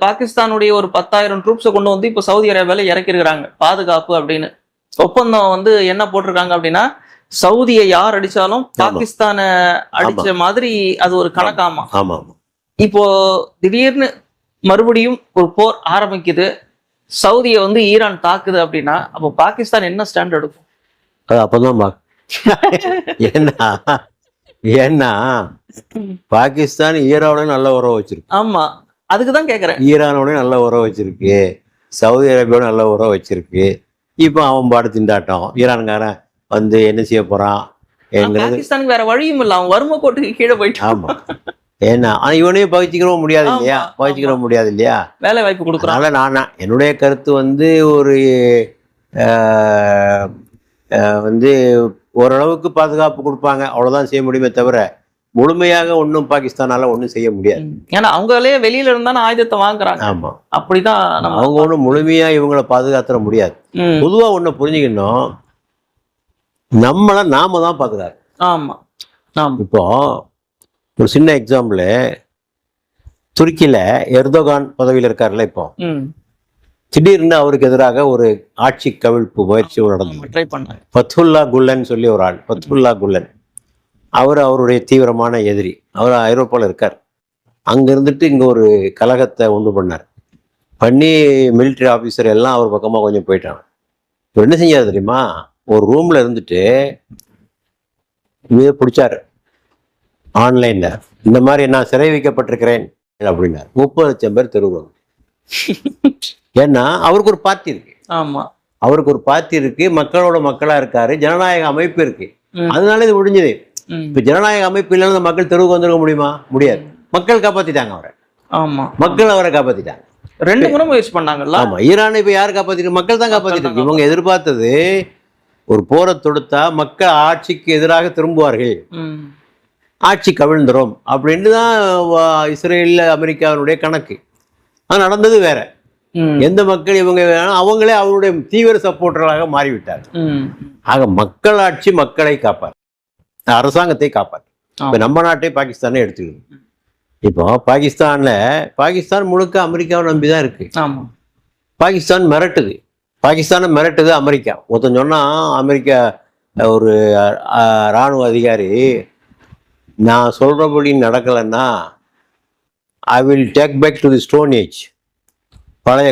பாகிஸ்தானுடைய ஒரு 10,000 ட்ரூப்ஸை கொண்டு வந்து இப்போ சவுதி அரேபியால இறக்கிருக்கிறாங்க பாதுகாப்பு அப்படின்னு. ஒப்பந்தம் வந்து என்ன போட்டிருக்காங்க அப்படின்னா, சவுதியை யார் அடிச்சாலும் பாகிஸ்தானை அடிச்ச மாதிரி அது ஒரு கணக்காமா. இப்போ திடீர்னு மறுபடியும் ஒரு போர் ஆரம்பிக்குது, சவுதியை வந்து ஈரான் தாக்குது அப்படின்னா அப்போ பாகிஸ்தான் என்ன ஸ்டாண்ட் எடுக்கும்? அப்பதான் ஏன்னா பாகிஸ்தான் ஈரானோட நல்ல உறவு வச்சிருக்கு. ஆமா, அதுக்குதான் கேக்குறேன். ஈரானோட நல்ல உறவு வச்சிருக்கு, சவுதி அரேபியாவோட நல்ல உறவு வச்சிருக்கு. இப்போ அவன் பாடு திண்டாட்டம். ஈரான்காரன் வந்து என்ன செய்ய போறான்? பாகிஸ்தானுக்கு வேற வழியும் இல்லை, அவன் வறுமை கோட்டுக்கு கீழே போயிட்டு. ஆமா, ஏன்னா இவனையும் பகிச்சிக்கிறவும் முடியாது இல்லையா, பகிச்சிக்கிறவும் முடியாது இல்லையா, வேலை வாய்ப்பு கொடுக்குறான். அதனால நான் என்னுடைய கருத்து வந்து ஒரு வந்து ஓரளவுக்கு பாதுகாப்பு கொடுப்பாங்க, அவ்வளவுதான் செய்ய முடியுமே தவிர முழுமையாக ஒன்றும் பாகிஸ்தானால ஒன்றும் செய்ய முடியாது. ஏன்னா அவங்களே வெளியில இருந்தாலும் ஆயுதத்தை வாங்குறாங்க. ஆமா, அப்படிதான் அவங்க ஒன்றும் முழுமையா இவங்களை பாதுகாத்துற முடியாது. பொதுவா ஒண்ணு புரிஞ்சுக்கணும், நம்மளை நாம தான் பாதுகாக்கணும். ஆமா, இப்போ ஒரு சின்ன எக்ஸாம்பிள், துருக்கியில எர்தோகான் பதவியில் இருக்காருல்ல, இப்போ திடீர்னு அவருக்கு எதிராக ஒரு ஆட்சி கவிழ்ப்பு முயற்சி நடந்தது. ஃபத்ஹுல்லா குல்லன் சொல்லி ஒரு ஆள், ஃபத்ஹுல்லா குல்லன், அவருடைய தீவிரமான எதிரி. அவர் ஐரோப்பாவில் இருக்கார். அங்க இருந்துட்டு இங்க ஒரு கலகத்தை உண்டு பண்ணி மிலிட்ரி ஆஃபீஸர் எல்லாம் அவர் பக்கமா கொஞ்சம் போயிட்டாங்க. இப்போ என்ன செஞ்சாரு தெரியுமா, ஒரு ரூம்ல இருந்துட்டு இதை பிடிச்சாரு ஆன்லைன்ல, இந்த மாதிரி நான் சிறை வைக்கப்பட்டிருக்கிறேன் அப்படின்னாரு. 30 லட்சம் பேர் தெருவுங்க. ஏன்னா அவருக்கு ஒரு பார்ட்டி இருக்கு. ஆமா, அவருக்கு ஒரு பார்ட்டி இருக்கு, மக்களோட மக்களா இருக்காரு, ஜனநாயக அமைப்பு இருக்கு, அதனால இது முடிஞ்சது. இப்ப ஜனநாயக அமைப்பு இல்லைன்னா மக்கள் தெருவுக்கு வந்துருக்க முடியுமா? முடியாது. மக்கள் காப்பாத்திட்டாங்க அவரை. ஆமா, மக்கள் அவரை காப்பாத்திட்டாங்க. 2 முறை முயற்சி பண்ணாங்கல்ல. ஆமா, ஈரானை இப்ப யார் காப்பாத்திட்டு? மக்கள் தான் காப்பாத்திட்டு. இவங்க எதிர்பார்த்தது ஒரு போரை தொடுத்தா மக்கள் ஆட்சிக்கு எதிராக திரும்புவார்கள், ஆட்சி கவிழ்ந்துரும் அப்படின்னு தான் இஸ்ரேல் அமெரிக்காவினுடைய கணக்கு. அது நடந்தது வேற. எந்த மக்கள் இவங்க அவங்களே அவருடைய தீவிர சப்போர்ட்டர்களாக மாறிவிட்டார். ஆக மக்கள் ஆட்சி மக்களை காப்பார், அரசாங்கத்தை காப்பார். இப்ப நம்ம நாட்டை பாகிஸ்தானே எடுத்துக்கணும். இப்போ பாகிஸ்தான் முழுக்க அமெரிக்காவை நம்பிதான் இருக்கு. பாகிஸ்தான் மிரட்டுது, பாகிஸ்தானை மிரட்டுது அமெரிக்கா. ஒருத்தன் சொன்னா, அமெரிக்கா ஒரு இராணுவ அதிகாரி, நான் சொல்றபடி நடக்கலைன்னா I will take back to the stone age, பழைய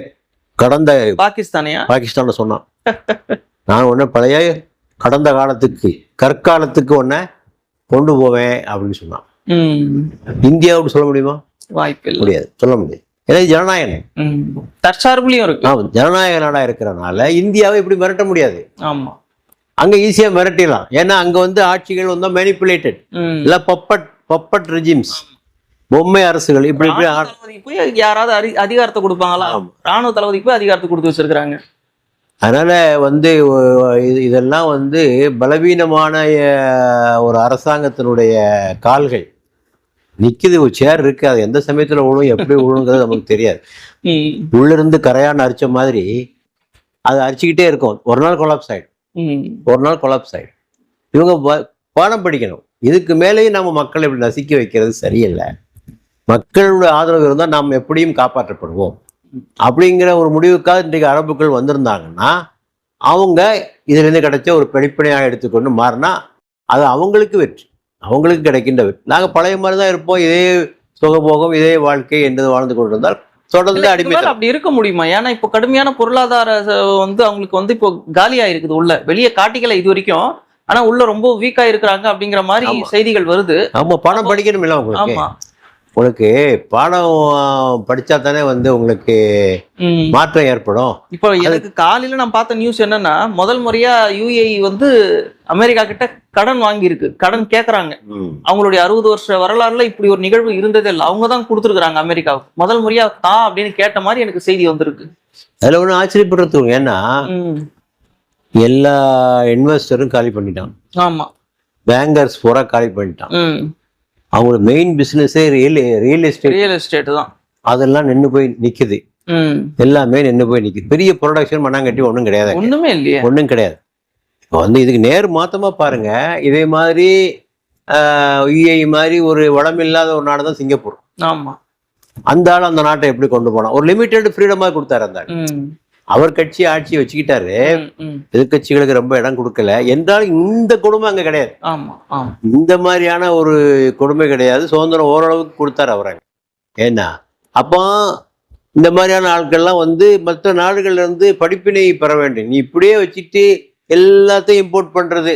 கடந்த பாகிஸ்தான சொன்னான். நான் ஒன்ன பழைய கடந்த காலத்துக்கு, கற்காலத்துக்கு ஒன்ன கொண்டு போவேன் அப்படின்னு சொன்னான். இந்தியாவுக்கு சொல்ல முடியுமா? வாய்ப்பு முடியாது, சொல்ல முடியாது. ஏன்னா ஜனநாயகம் தற்சார்புலையும் இருக்கு. ஜனநாயக நாடா இருக்கிறனால இந்தியாவை இப்படி மிரட்ட முடியாது. ஆமா, அங்க ஈஸியா மிரட்டிடலாம். ஏன்னா அங்க வந்து ஆட்சிகள் வந்து மேனிப்புலேட்டட், இல்ல பப்பட் ரெஜிம்ஸ், பொம்மை அரசுகள். இப்படி யாராவது அதிகாரத்தை கொடுப்பாங்களா? ராணுவ தளபதிக்கு போய் அதிகாரத்தை கொடுத்து வச்சிருக்காங்க. அதனால வந்து இதெல்லாம் வந்து பலவீனமான ஒரு அரசாங்கத்தினுடைய கால்கள் நிக்குது. ஒரு சேர் இருக்கு, அது எந்த சமயத்துல விழும், எப்படி விழுங்கிறது நமக்கு தெரியாது. உள்ள இருந்து கரையான் அரிச்ச மாதிரி அது அரிச்சுக்கிட்டே இருக்கும். ஒரு நாள் கொலாப்ஸ் ஆயிடும். இவங்க பாடம் படிக்கணும். இதுக்கு மேலேயும் நம்ம மக்களை இப்படி நசுக்கி வைக்கிறது சரியில்லை. மக்களுடைய ஆதரவு இருந்தால் நாம் எப்படியும் காப்பாற்றப்படுவோம் அப்படிங்கிற ஒரு முடிவுக்காக இன்றைக்கு அரபுக்கள் வந்திருந்தாங்கன்னா, அவங்க இதுலேருந்து கிடைச்ச ஒரு படிப்பனையாக எடுத்துக்கொண்டு மாறினா அது அவங்களுக்கு வெற்றி, அவங்களுக்கு கிடைக்கின்ற வெற்றி. நாங்கள் பழைய மாதிரி தான் இருப்போம், இதே சுகபோகம், இதே வாழ்க்கை என்று வாழ்ந்து கொண்டிருந்தால் தொடர்ந்து அடிமை. அப்படி இருக்க முடியுமா? ஏன்னா இப்போ கடுமையான பொருளாதார வந்து அவங்களுக்கு வந்து இப்போ காலியா இருக்குது, உள்ள வெளியே காட்டிக்கல இது வரைக்கும், ஆனா உள்ள ரொம்ப வீக்கா இருக்கிறாங்க அப்படிங்கிற மாதிரி செய்திகள் வருது. ஆமா, பணம் படிக்கணும் இல்லை உங்களுக்கு. உங்களுக்கு பாடம் படிச்சா தானே வந்து உங்களுக்கு மாற்றம் ஏற்படும். இப்போ எனக்கு காலையில நான் பார்த்த நியூஸ் என்னன்னா, முதல் முறையா UAE வந்து அமெரிக்கா கிட்ட கடன் வாங்கியிருக்கு, கடன் கேட்கறாங்க. அவங்களுடைய 60 வருஷ வரலாறுல இப்படி ஒரு நிகழ்வு இருந்ததே இல்லை. அவங்க தான் கொடுத்துருக்காங்க அமெரிக்காவுக்கு முதல் முறையா தான் அப்படின்னு கேட்ட மாதிரி எனக்கு செய்தி வந்திருக்கு. அதுல ஒண்ணு ஆச்சரியப்படுறது, ஏன்னா எல்லா இன்வெஸ்டரும் காலி பண்ணிட்டான். ஆமா, பேங்கர்ஸ் பூரா காலி பண்ணிட்டான். அவங்களோட மெயின் பிசினஸே ரியல் எஸ்டேட் தான். அதெல்லாம் நின்று போய் நிக்குது, எல்லாமே நின்று போய் நிக்குது. பெரிய ப்ரொடக்ஷன் மண்ணாங்கட்டி ஒன்றும் கிடையாது, ஒண்ணுமே இல்லையே, ஒன்றும் கிடையாது. இப்போ வந்து இதுக்கு நேர் மாத்தமா பாருங்க, இதே மாதிரி UAE மாதிரி ஒரு வளம் இல்லாத ஒரு நாடு தான் சிங்கப்பூர். ஆமா, அந்த ஆள் அந்த நாட்டை எப்படி கொண்டு போனா, ஒரு லிமிட்டெட் ஃப்ரீடமா கொடுத்தாரு அந்த ஆள். அவர் கட்சி ஆட்சி வச்சுக்கிட்டாரு, எதிர்கட்சிகளுக்கு ரொம்ப இடம் கொடுக்கல என்றாலும் இந்த கொடுமை அங்க கிடையாது. இந்த மாதிரியான ஒரு கொடுமை கிடையாது. சுதந்திரம் ஓரளவுக்கு கொடுத்தாரு அவர் அங்க. ஏன்னா அப்போ இந்த மாதிரியான ஆட்கள்லாம் வந்து மற்ற நாடுகள்ல இருந்து படிப்பினை பெற வேண்டும். நீ இப்படியே வச்சுட்டு எல்லாத்தையும் இம்போர்ட் பண்றது,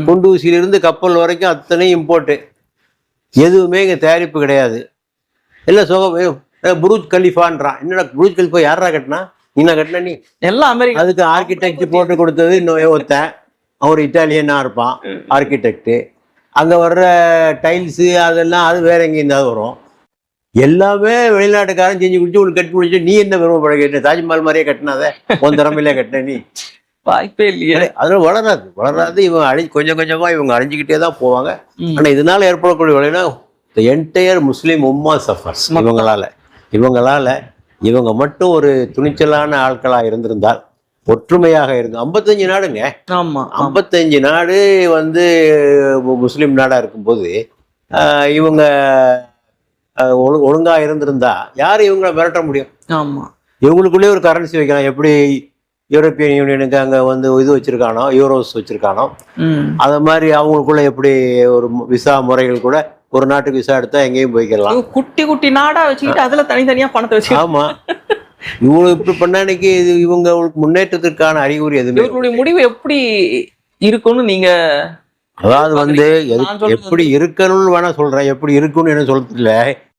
குண்டூசியிலிருந்து கப்பல் வரைக்கும் அத்தனை இம்போர்ட்டு, எதுவுமே இங்க தயாரிப்பு கிடையாது. எல்லாம் புரூஜ் கலிஃபான்றான். என்னடா புரூஜ் கலிஃபா யாரா கட்டினா? நீனா கட்டின? நீ எல்லாம் அமெரிக்கா. அதுக்கு ஆர்கிடெக்ட் போட்டு கொடுத்தது இன்னும் ஒருத்தன், அவர் இட்டாலியனா இருப்பான் ஆர்கிடெக்ட். அங்க வர்ற டைல்ஸு அதெல்லாம் அது வேற எங்கேயும் தான் வரும். எல்லாமே வெளிநாட்டுக்காரன் செஞ்சு குடிச்சு உங்களுக்கு கட்டி முடிச்சு நீ என்ன விரும்பப்பட கேட்ட? தாஜ்மஹால் மாதிரியே கட்டினாத, உன் திறமையிலே கட்டின நீ? வாய்ப்பே இல்லையே. அதெல்லாம் வளராது. இவங்க கொஞ்சம் கொஞ்சமா இவங்க அழிஞ்சுக்கிட்டே தான் போவாங்க. ஆனா இதனால ஏற்படக்கூடிய விளைவுனா என்டையர் முஸ்லீம் உம்மா சஃபர்ஸ். இவங்க மட்டும் ஒரு துணிச்சலான ஆட்களா இருந்திருந்தால், ஒற்றுமையாக இருந்து 55 நாடுங்க. 55 நாடு வந்து முஸ்லீம் நாடா இருக்கும்போது இவங்க ஒழுங்கா இருந்திருந்தா யாரு இவங்களை மிரட்ட முடியும்? இவங்களுக்குள்ளே ஒரு கரன்சி வைக்கலாம். எப்படி யூரோப்பியன் யூனியனுக்கு அங்க வந்து இது வச்சிருக்கானோ, யூரோஸ் வச்சிருக்கானோ, அத மாதிரி அவங்களுக்குள்ள எப்படி ஒரு விசா முறைகள் கூட, ஒரு நாட்டுக்கு விசா எடுத்தா எங்கேயும் போய்க்கலாம். குட்டி குட்டி நாடா வச்சுக்கிட்டு அதுல தனித்தனியா பணத்தை வச்சு. ஆமா, இவங்களுக்கு இப்படி பண்ணானிக்கு இவங்க முன்னேற்றத்திற்கான அறிகுறி எதுவுமே. இவங்களுடைய முடிவு எப்படி இருக்குன்னு நீங்க, அதாவது வந்து எப்படி இருக்கணும்னு வேணா சொல்றேன், எப்படி இருக்குன்னு என்ன சொல்றதுல,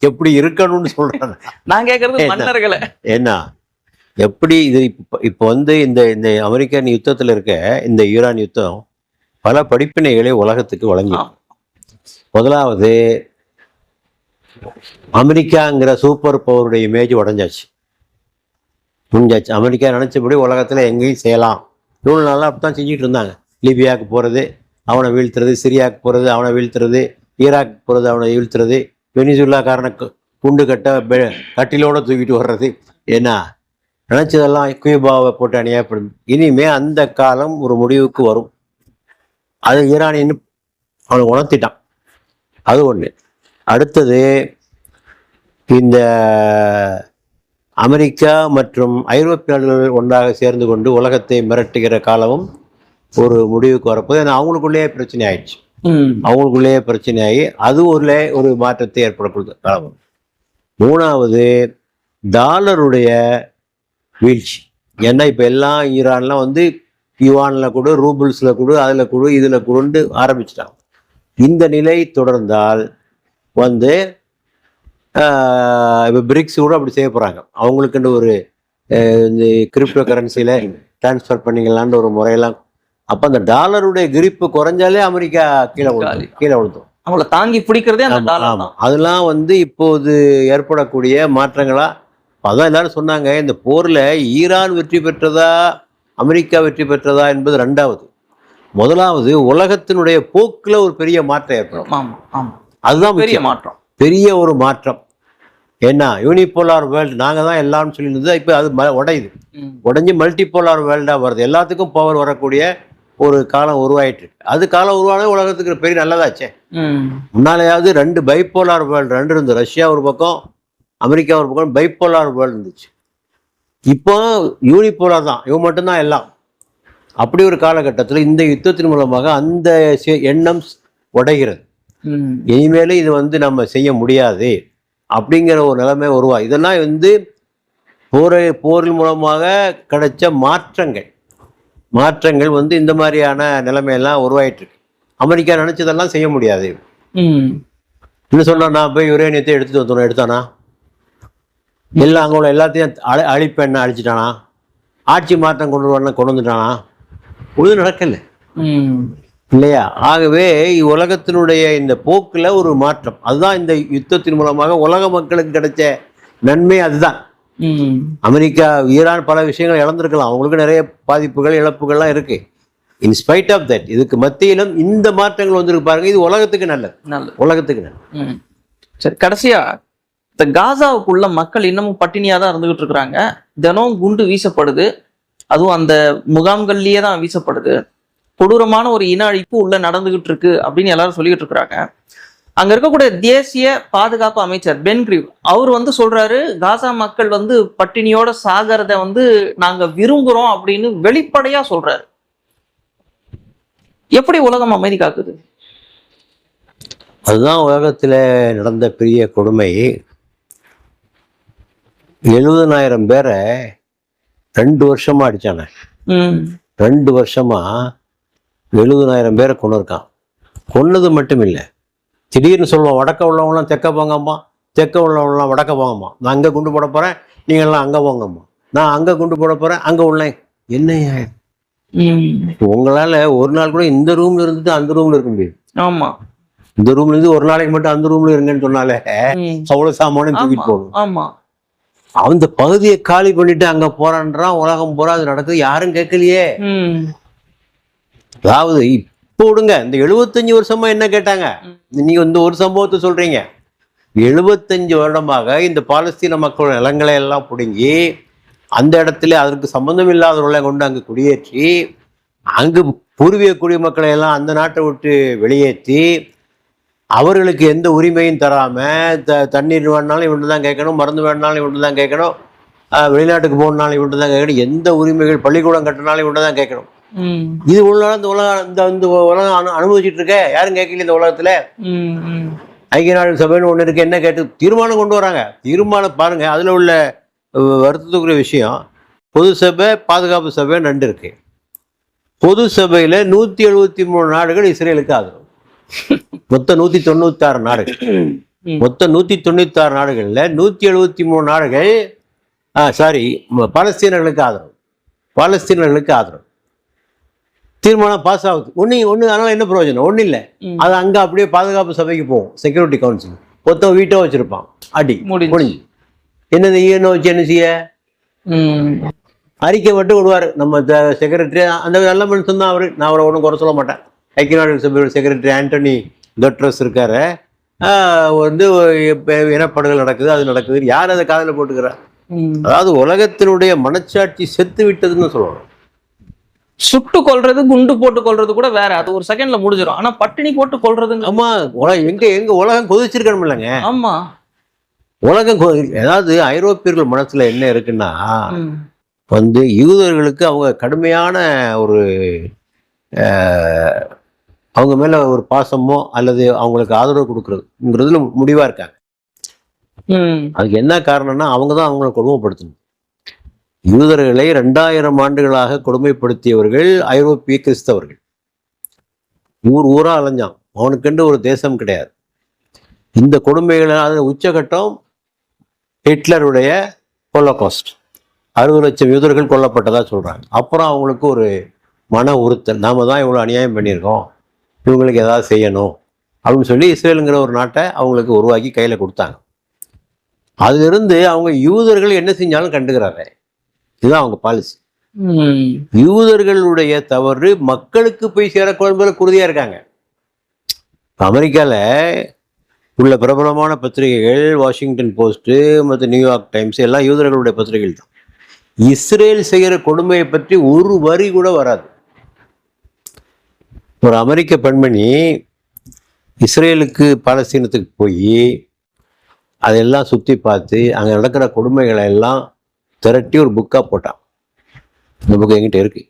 எப்படி இருக்கணும்னு சொல்றேன் நான் கேட்கறது மன்னர்களை. என்ன எப்படி இது இப்போ வந்து இந்த அமெரிக்கன் யுத்தத்தில் இருக்க இந்த ஈரான் யுத்தம் பல படிப்பினைகளை உலகத்துக்கு வழங்கி. முதலாவது, அமெரிக்காங்கிற சூப்பர் பவருடைய இமேஜ் உடஞ்சாச்சு, முடிஞ்சாச்சு. அமெரிக்கா நினைச்சபடி உலகத்துல எங்கேயும் செய்யலாம். இவ்வளவு நாளா அப்படித்தான் செஞ்சுட்டு இருந்தாங்க. லிபியாவுக்கு போறது அவனை வீழ்த்துறது, சிரியாவுக்கு போறது அவனை வீழ்த்துறது, ஈராக்கு போறது அவனை வீழ்த்துறது, வெனிசுலாக்காரனை குண்டு கட்டிலோட தூக்கிட்டு வர்றது. ஏன்னா நினைச்சதெல்லாம் கியூபாவை போட்டு அணியப்படும். இனிமே அந்த காலம் ஒரு முடிவுக்கு வரும். அது ஈரானின்னு அவனை உணர்த்திட்டான். அது ஒண்ணு. அடுத்தது, இந்த அமெரிக்கா மற்றும் ஐரோப்பிய நாடுகள் ஒன்றாக சேர்ந்து கொண்டு உலகத்தை மிரட்டுகிற காலமும் ஒரு முடிவுக்கு வரப்போது. ஏன்னா அவங்களுக்குள்ளேயே பிரச்சனை ஆயிடுச்சு. அவங்களுக்குள்ளேயே பிரச்சனை ஆகி அது ஒரு மாற்றத்தை ஏற்படக்கூடிய காலம். மூணாவது, டாலருடைய வீழ்ச்சி. ஏன்னா இப்போ எல்லாம் ஈரான்லாம் வந்து யுவானில் கூட, ரூபிள்ஸில் கூட, அதில் கூட, இதில் கூடன்னு ஆரம்பிச்சிட்டாங்க. இந்த நிலை தொடர்ந்தால் வந்து இப்போ பிரிக்ஸ் கூட அப்படி செய்ய போகிறாங்க. அவங்களுக்குன்னு ஒரு இந்த கிரிப்டோ கரன்சியில் டிரான்ஸ்ஃபர் பண்ணிக்கலான்ற ஒரு முறையெல்லாம். அப்போ அந்த டாலருடைய கிரிப்பு குறைஞ்சாலே அமெரிக்கா கீழே விழுந்தும். அவங்கள தாங்கி பிடிக்கிறதே அந்த டாலர். ஆமாம், அதெல்லாம் வந்து இப்போது ஏற்படக்கூடிய மாற்றங்களா. அதான் எல்லாரும் சொன்னாங்க, இந்த போரில் ஈரான் வெற்றி பெற்றதா அமெரிக்கா வெற்றி பெற்றதா என்பது ரெண்டாவது. முதலாவது, உலகத்தினுடைய போக்கில் ஒரு பெரிய மாற்றம் ஏற்படும். அதுதான் பெரிய மாற்றம், பெரிய ஒரு மாற்றம். ஏன்னா யூனிபோலார் வேர்ல்டு நாங்கள் தான் எல்லாம்னு சொல்லியிருந்தது, இப்போ அது உடைஞ்சு மல்டிபோலார் வேர்ல்டாக வருது. எல்லாத்துக்கும் பவர் வரக்கூடிய ஒரு காலம் உருவாயிட்டு இருக்கு. அது காலம் உருவான உலகத்துக்கு பெரிய நல்லதாச்சே. முன்னாலேயாவது 2 பைப்போலார் வேர்ல்டு 2 இருந்தது. ரஷ்யா ஒரு பக்கம், அமெரிக்கா ஒரு பக்கம், பைப்போலார் வேர்ல்டு இருந்துச்சு. இப்போ யூனிபோலார் தான், இவன் மட்டும்தான் எல்லாம். அப்படி ஒரு காலகட்டத்தில் இந்த யுத்தத்தின் மூலமாக அந்த எண்ணம் உடைகிறது. இனிமேலும் இது வந்து நம்ம செய்ய முடியாது அப்படிங்கிற ஒரு நிலைமை உருவா. இதெல்லாம் வந்து போரின் மூலமாக கிடைச்ச மாற்றங்கள் வந்து இந்த மாதிரியான நிலைமையெல்லாம் உருவாயிட்டு இருக்கு. அமெரிக்கா நினைச்சதெல்லாம் செய்ய முடியாது. என்ன சொன்னா, நான் போய் யுரேனியத்தை எடுத்துட்டு வந்துடும், எடுத்தானா? எல்லாம் அங்கே உள்ள எல்லாத்தையும் அழிப்பேன்னு அழிச்சிட்டானா? ஆட்சி மாற்றம் கொண்டு வந்துட்டானா? ஒழுது நடக்கல இல்லையா? ஆகவே உலகத்தினுடைய இந்த போக்குல ஒரு மாற்றம். அதுதான் இந்த யுத்தத்தின் மூலமாக உலக மக்களுக்கு கிடைச்ச நன்மை. அதுதான். அமெரிக்கா, ஈரான் பல விஷயங்கள் இழந்திருக்கலாம், அவங்களுக்கு நிறைய பாதிப்புகள், இழப்புகள்லாம் இருக்கு. இன்ஸ்பைட் ஆஃப் தட், இதுக்கு மத்தியிலும் இந்த மாற்றங்கள் வந்திருக்கு பாருங்க. இது உலகத்துக்கு நல்லது, உலகத்துக்கு நல்லது. சரி, கடைசியா இந்த காசாவுக்குள்ள மக்கள் இன்னமும் பட்டினியா தான் இருந்துகிட்டு இருக்கிறாங்க. தினம் குண்டு வீசப்படுது, அதுவும் அந்த முகாம்கள்லயே தான் வீசப்படுது. கொடூரமான ஒரு இன அழிப்பு உள்ள நடந்துகிட்டு இருக்கு அப்படின்னு எல்லாரும் சொல்லிட்டு இருக்கிறாங்க. அங்க இருக்கக்கூடிய தேசிய பாதுகாப்பு அமைச்சர் பென் கிரீவ் அவர் வந்து சொல்றாரு, காசா மக்கள் வந்து பட்டினியோட சாகிறத வந்து நாங்க விரும்புறோம் அப்படின்னு வெளிப்படையா சொல்றாரு. எப்படி உலகம் அமைதி காக்குது? அதுதான் உலகத்துல நடந்த பெரிய கொடுமை. 70,000 பேரை 2 வருஷமா அடிச்சானே. 2 வருஷமா 70,000 பேரை கொண்டு இருக்கான். கொன்னது மட்டும் இல்லை, திடீர்னு சொல்லுவான் வடக்க உள்ளவங்களாம் தெற்க போங்கம்மா, தெற்க உள்ளவங்களாம் வடக்க போங்கம்மா, நான் அங்கே குண்டு போட போகிறேன், நீங்கள்லாம் அங்கே போங்கம்மா, நான் அங்கே குண்டு போட போகிறேன், அங்கே உள்ளேன். என்னையா உங்களால் ஒரு நாள் கூட இந்த ரூம்ல இருந்துட்டு அந்த ரூம்ல இருக்க முடியாது. ஆமா, இந்த ரூம்ல இருந்து ஒரு நாளைக்கு மட்டும் அந்த ரூம்ல இருங்கன்னு சொன்னாலே அவ்வளவு சாமானும் தூக்கிட்டு போகணும். ஆமா, அந்த பகுதியை காலி பண்ணிட்டு அங்க போறான்றான். உலகம் பூரா அது நடக்குது, யாரும் கேட்கலையே. அதாவது இப்போ விடுங்க, இந்த 75 வருஷமா என்ன கேட்டாங்க? நீங்க இந்த ஒரு சம்பவத்தை சொல்றீங்க. 75 வருடமாக இந்த பாலஸ்தீன மக்களோட நிலங்களை எல்லாம் பிடுங்கி அந்த இடத்துல அதற்கு சம்பந்தம் இல்லாதவர்களை கொண்டு அங்கு குடியேற்றி அங்கு பூர்வீக குடிமக்களை எல்லாம் அந்த நாட்டை விட்டு வெளியேற்றி அவர்களுக்கு எந்த உரிமையும் தராம தண்ணீர் வேணுனாலும் இவன்ட்டு தான் கேட்கணும், மருந்து வேணுனாலும் இவன்ட்டு தான் கேட்கணும், வெளிநாட்டுக்கு போகணுனாலும் இவன்ட்டு தான் கேட்கணும், எந்த உரிமைகள் பள்ளிக்கூடம் கட்டினாலும் இவன்ட்டு தான் கேட்கணும். இது உள்ள இந்த உலகம் இந்த உலகம் அனுபவிச்சுட்டு இருக்க, யாரும் கேட்கல இந்த உலகத்துல. ஐக்கிய நாடு சபைன்னு ஒண்ணு இருக்கு, என்ன கேட்டு தீர்மானம் கொண்டு வராங்க. தீர்மானம் பாருங்க, அதுல உள்ள வருத்தத்துக்குரிய விஷயம், பொது சபை பாதுகாப்பு சபைன்னு 2 இருக்கு. பொது சபையில 173 நாடுகள் இஸ்ரேலுக்கு ஆதரவு. மொத்தம் 196 நாடுகள். மொத்தம் 196 நாடுகள்ல 173 நாடுகள் பாலஸ்தீனர்களுக்கு ஆதரவு. பாலஸ்தீனர்களுக்கு ஆதரவு தீர்மானம் பாஸ் ஆகுது. ஒண்ணு அதனால என்ன பிரயோஜனம்? ஒன்றும் இல்லை. அது அங்க அப்படியே பாதுகாப்பு சபைக்கு போகும், செக்யூரிட்டி கவுன்சில். மொத்தம் வீட்டை வச்சிருப்பான், அடி முடிஞ்சு. என்னது ஈஎன்ஓ வச்சு என்ன செய்ய? அறிக்கை மட்டும் விடுவார் நம்ம செக்ரட்டரி. அந்த நல்ல மனுஷன் தான் அவரு, நான் அவரை ஒன்றும் குறை சொல்ல மாட்டேன். ஐக்கிய நாடுகள் சபையோட செக்ரட்டரி ஆண்டனி கட்ரஸ் இருக்காரு. வந்து இனப்படுகொலை நடக்குது, அது நடக்குது, யார் அதை காதில் போட்டுக்கிறா? அதாவது உலகத்தினுடைய மனச்சாட்சி செத்து விட்டதுன்னு சொல்லணும். சுட்டு கொல்றது, குண்டு போட்டு கொல்றது கூட வேற, அது ஒரு செகண்ட்ல முடிஞ்சிடும். ஆனா பட்டினி போட்டு கொல்றது, ஆமா, எங்க உலகம் கொதிச்சிருக்கணும் இல்லைங்க. ஆமா, உலகம் ஏதாவது ஐரோப்பியர்கள் மனசுல என்ன இருக்குன்னா, வந்து யூதர்களுக்கு அவங்க கடுமையான ஒரு அவங்க மேல ஒரு பாசமோ அல்லது அவங்களுக்கு ஆதரவு கொடுக்கறதுங்கிறதுல முடிவா இருக்காங்க. அதுக்கு என்ன காரணம்னா, அவங்க தான் அவங்களை கொடுமைப்படுத்தணும். யூதர்களை 2000 ஆண்டுகளாக கொடுமைப்படுத்தியவர்கள் ஐரோப்பிய கிறிஸ்தவர்கள். ஊரா அலைஞ்சான், அவனுக்கென்று ஒரு தேசம் கிடையாது. இந்த கொடுமைகளான உச்சகட்டம் ஹிட்லருடைய ஹோலோகாஸ்ட். 60 லட்சம் யூதர்கள் கொல்லப்பட்டதா சொல்றாங்க. அப்புறம் அவங்களுக்கு ஒரு மன உறுத்தல், நாம தான் இவ்வளோ அநியாயம் பண்ணியிருக்கோம், இவங்களுக்கு ஏதாவது செய்யணும் அப்படின்னு சொல்லி இஸ்ரேலுங்கிற ஒரு நாட்டை அவங்களுக்கு உருவாக்கி கையில கொடுத்தாங்க. அதிலிருந்து அவங்க யூதர்கள் என்ன செஞ்சாலும் கண்டுக்கிறாங்க. இதுதான் அவங்க பாலிசி. யூதர்களுடைய தவறு மக்களுக்கு போய் சேரக்கூடாது உறுதியா இருக்காங்க. அமெரிக்கால உள்ள பிரபலமான பத்திரிகைகள் வாஷிங்டன் போஸ்ட் மற்ற நியூயார்க் டைம்ஸ் எல்லாம் யூதர்களுடைய பத்திரிகைகள் தான். இஸ்ரேல் செய்கிற கொடுமையை பற்றி ஒரு வரி கூட வராது. ஒரு அமெரிக்க பெண்மணி இஸ்ரேலுக்கு பாலஸ்தீனத்துக்கு போய் அதெல்லாம் சுற்றி பார்த்து அங்கே நடக்கிற கொடுமைகளை எல்லாம் திரட்டி ஒரு புக்காக போட்டான். இந்த புக்கு என்கிட்ட இருக்கு.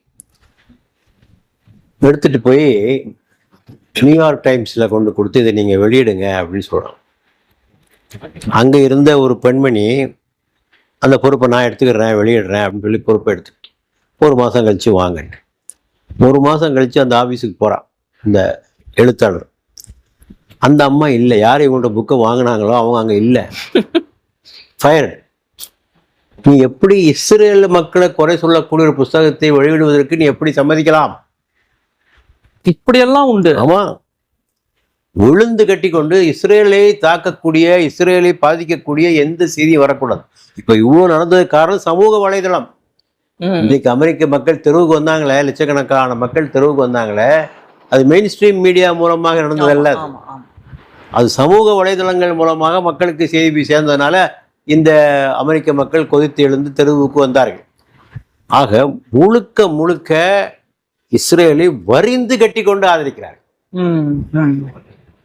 எடுத்துட்டு போய் நியூயார்க் டைம்ஸில் கொண்டு கொடுத்து இதை நீங்கள் வெளியிடுங்க அப்படின்னு சொல்கிறான். அங்கே இருந்த ஒரு பெண்மணி அந்த பொறுப்பை நான் எடுத்துக்கிறேன், வெளியிடுறேன் அப்படின்னு சொல்லி பொறுப்பை எடுத்துக்கிட்டு 1 மாதம் கழித்து வாங்கன்னு. 1 மாதம் கழித்து அந்த ஆஃபீஸுக்கு போகிறான் இந்த எழுத்தாளர். அந்த அம்மா இல்லை, யார் இவங்கள்ட்ட புக்கை வாங்கினாங்களோ அவங்க அங்கே இல்லை, ஃபயர்டு. நீ எப்படி இஸ்ரேல் மக்களை குறை சொல்லக்கூடிய ஒரு புஸ்தகத்தை வெளியிடுவதற்கு நீ எப்படி சம்மதிக்கலாம்? இப்படியெல்லாம் உண்டு. ஆமா, விழுந்து கட்டி கொண்டு இஸ்ரேலை தாக்கக்கூடிய, இஸ்ரேலை பாதிக்கக்கூடிய எந்த செய்தியும் வரக்கூடாது. இப்ப இவ்வளவு நடந்தது காரணம் சமூக வலைதளம். இன்னைக்கு அமெரிக்க மக்கள் தெருவுக்கு வந்தாங்களே, லட்சக்கணக்கான மக்கள் தெருவுக்கு வந்தாங்களே, அது மெயின் ஸ்ட்ரீம் மீடியா மூலமாக நடந்ததல்ல. அது சமூக வலைதளங்கள் மூலமாக மக்களுக்கு செய்தி சேர்ந்ததுனால இந்த அமெரிக்க மக்கள் கொதித்து எழுந்து தெருவுக்கு வந்தார்கள். ஆக முழுக்க முழுக்க இஸ்ரேலை வரிந்து கட்டி கொண்டு ஆதரிக்கிறார்கள்.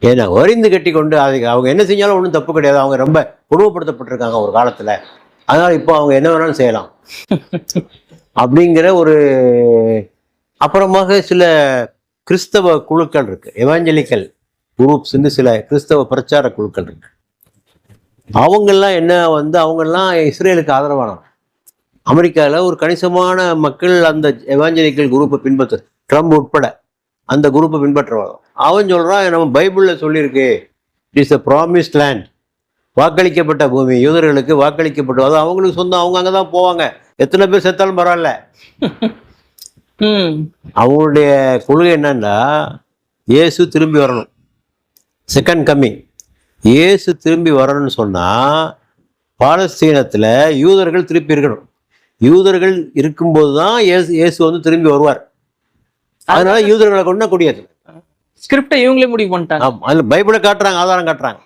ஏன்னா வரிந்து கட்டி கொண்டு அதுக்கு அவங்க என்ன செஞ்சாலும் ஒன்றும் தப்பு கிடையாது. அவங்க ரொம்ப கொடுமைப்படுத்தப்பட்டிருக்காங்க ஒரு காலத்துல, அதனால இப்போ அவங்க என்ன வேணாலும் செய்யலாம் அப்படிங்கிற ஒரு. அப்புறமாக சில கிறிஸ்தவ குழுக்கள் இருக்கு, எவாஞ்சலிக்கல் குரூப்ஸ்ன்னு சில கிறிஸ்தவ பிரச்சார குழுக்கள் இருக்கு. அவங்கெல்லாம் என்ன அவங்கெல்லாம் இஸ்ரேலுக்கு ஆதரவானவங்க. அமெரிக்காவில் ஒரு கணிசமான மக்கள் அந்த எவாஞ்சலிக்கல் குரூப்பை பின்பற்ற, ட்ரம்ப் உட்பட அந்த குரூப்பை பின்பற்றுவாங்க. அவன் சொல்றான், நம்ம பைபிளில் சொல்லியிருக்கு, it is a promised land, வாக்களிக்கப்பட்ட பூமி, யூதர்களுக்கு வாக்களிக்கப்பட்டது, அது அவங்களுக்கு சொந்தம், அவங்க அங்கே தான் போவாங்க, எத்தனை பேர் செத்தாலும் பரவாயில்ல. அவங்களுடைய கொள்கை என்னன்னா, இயேசு திரும்பி வரணும், செகண்ட் கம்மிங். இயேசு திரும்பி வரணும்னு சொன்னா பாலஸ்தீனத்துல யூதர்கள் திருப்பி இருக்கணும். யூதர்கள் இருக்கும்போது தான் இயேசு திரும்பி வருவார். அதனால யூதர்களை கொண்டு கொடியாது. ஸ்கிரிப்டை இவங்களே முடிவு பண்ணிட்டாங்க. அதுல பைபிளை காட்டுறாங்க, ஆதாரம் காட்டுறாங்க.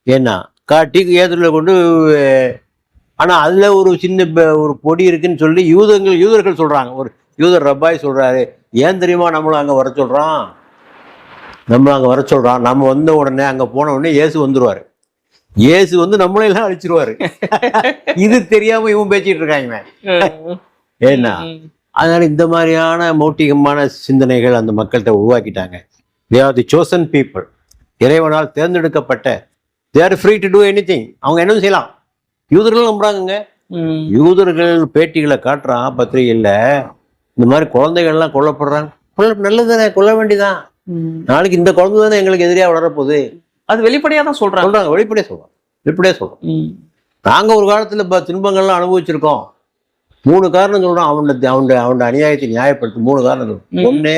ஏன்னா காட்டி ஏதுல கொண்டு, ஆனா அதுல ஒரு சின்ன ஒரு பொடி இருக்குன்னு சொல்லி யூதர்கள் சொல்றாங்க. ஒரு யூதர் ரப்பாய் சொல்றாரு, ஏன் தெரியுமா நம்மளும் அங்க வர சொல்றான், நம்ம வந்த உடனே அங்க போன உடனே இயேசு வந்துருவாரு, இயேசு நம்மளையெல்லாம் அழிச்சிருவாரு. இது தெரியாம இவன் பேசிட்டு இருக்காங்க. ஏன்னா அதனால இந்த மாதிரியான மௌட்டிகமான சிந்தனைகள் அந்த மக்கள்கிட்ட உருவாக்கிட்டாங்க. they are the chosen people, இறைவனால் தேர்ந்தெடுக்கப்பட்ட, they are free to do anything, அவங்க என்ன செய்யலாம். யூதர்கள் நம்புறாங்க. யூதர்கள் பேட்டிகளை காட்டுறான் பத்திரிகையில், இந்த மாதிரி குழந்தைகள்லாம் கொல்லப்படுறாங்க. நல்லதுதானே, கொல்ல வேண்டியதான். நாளைக்கு இந்த குழந்தை தானே எங்களுக்கு எதிரியா வளரப்போகுது. அது வெளிப்படையா தான் சொல்றாங்க. வெளிப்படையா சொல்றோம். நாங்க ஒரு காலத்துல துன்பங்கள்லாம் அனுபவிச்சிருக்கோம். 3 காரணம் சொல்றான். அவனோட அநியாயத்தை நியாயப்படுத்தும் 3 காரணம். ஒண்ணு,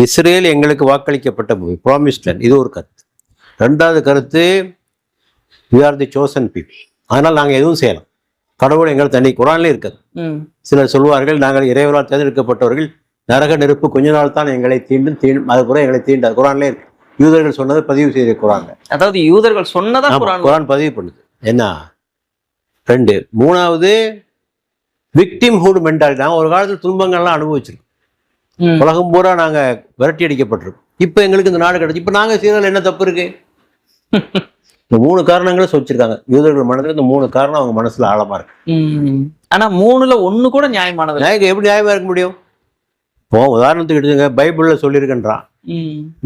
இஸ்ரேல் எங்களுக்கு வாக்களிக்கப்பட்ட பூமி, ப்ராமிஸ்ட் லேண்ட், இது ஒரு கருத்து. 2வது கருத்து, we are the chosen people, அதனால் நாங்க எதுவும் செய்யலாம், கடவுள் எங்களை தனி. குரான்ல இருக்காது. சிலர் சொல்வார்கள், நாங்கள் இறைவனால் தேர்ந்தெடுக்கப்பட்டவர்கள், நரக நெருப்பு கொஞ்ச நாள் தான் எங்களை தீண்டும், அது கூட எங்களை தீண்டாது. குரான்ல இருக்கு. யூதர்கள் சொன்னதை பதிவு செய்த குரான். அதாவது யூதர்கள் சொன்னதா குரான் பதிவு பண்ணுது. என்ன 2. 3வது, விக்டிம்ஹுட் மென்டாலிட்டி. நாங்கள் ஒரு காலத்தில் துன்பங்கள்லாம் அனுபவிச்சிருக்கோம். உலகம் பூரா நாங்க விரட்டி அடிக்கப்பட்டிருக்கோம். இப்ப எங்களுக்கு இந்த நாடு கிடைச்சு, இப்ப நாங்க செய்யறதுல என்ன தப்பு இருக்கு? இந்த 3 காரணங்களை சொல்லிச்சிருக்காங்க. யூதர்கள் மனதில் இந்த 3 காரணம் அவங்க மனசுல ஆழமா இருக்கு. ஆனா 3ல 1 கூட நியாயமானது. எப்படி நியாயமா இருக்க முடியும்? இப்போ உதாரணத்துக்கு எடுத்துங்க, பைபிள்ல சொல்லியிருக்கின்றான்,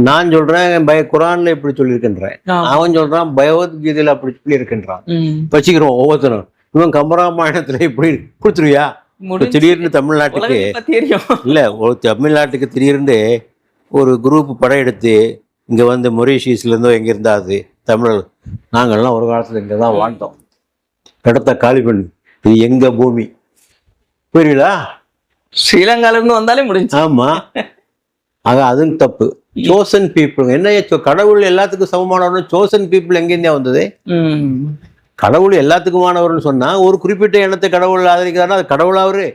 நான் சொல்றேன் குரான்ல இப்படி சொல்லியிருக்கின்றேன், அவன் சொல்றான் பகவத்கீதையில அப்படி சொல்லி இருக்கின்றான். வச்சுக்கிறோம் ஒவ்வொருத்தரும். இவன் கம்பராமாயணத்துல இப்படி கொடுத்துருவியா? திடீர்னு தமிழ்நாட்டுக்கு இல்ல, ஒரு தமிழ்நாட்டுக்கு திடீர்னு ஒரு குரூப் படையெடுத்து இங்க மொரீஷியஸ்ல இருந்தோ எங்க இருந்தாது தமிழர், நாங்கள்லாம் ஒரு காலத்துல இங்கதான் வாழ்ந்தோம், இடத்த காலி பண்ணு, இது எங்க பூமி, புரியுதா? ஸ்ரீலங்கால இருந்து வந்தாலே முடிஞ்சு. ஆமா, அதுவும் தப்பு. சோசன் பீப்புள் என்ன, கடவுள் எல்லாத்துக்கும் சமமானவர்னு சோசன் பீப்புள் எங்கேருந்தே வந்தது? கடவுள் எல்லாத்துக்குமானவர்னு சொன்னா ஒரு குறிப்பிட்ட எண்ணத்தை கடவுள் ஆதரிக்கிறாருன்னா அது கடவுள் அவரு.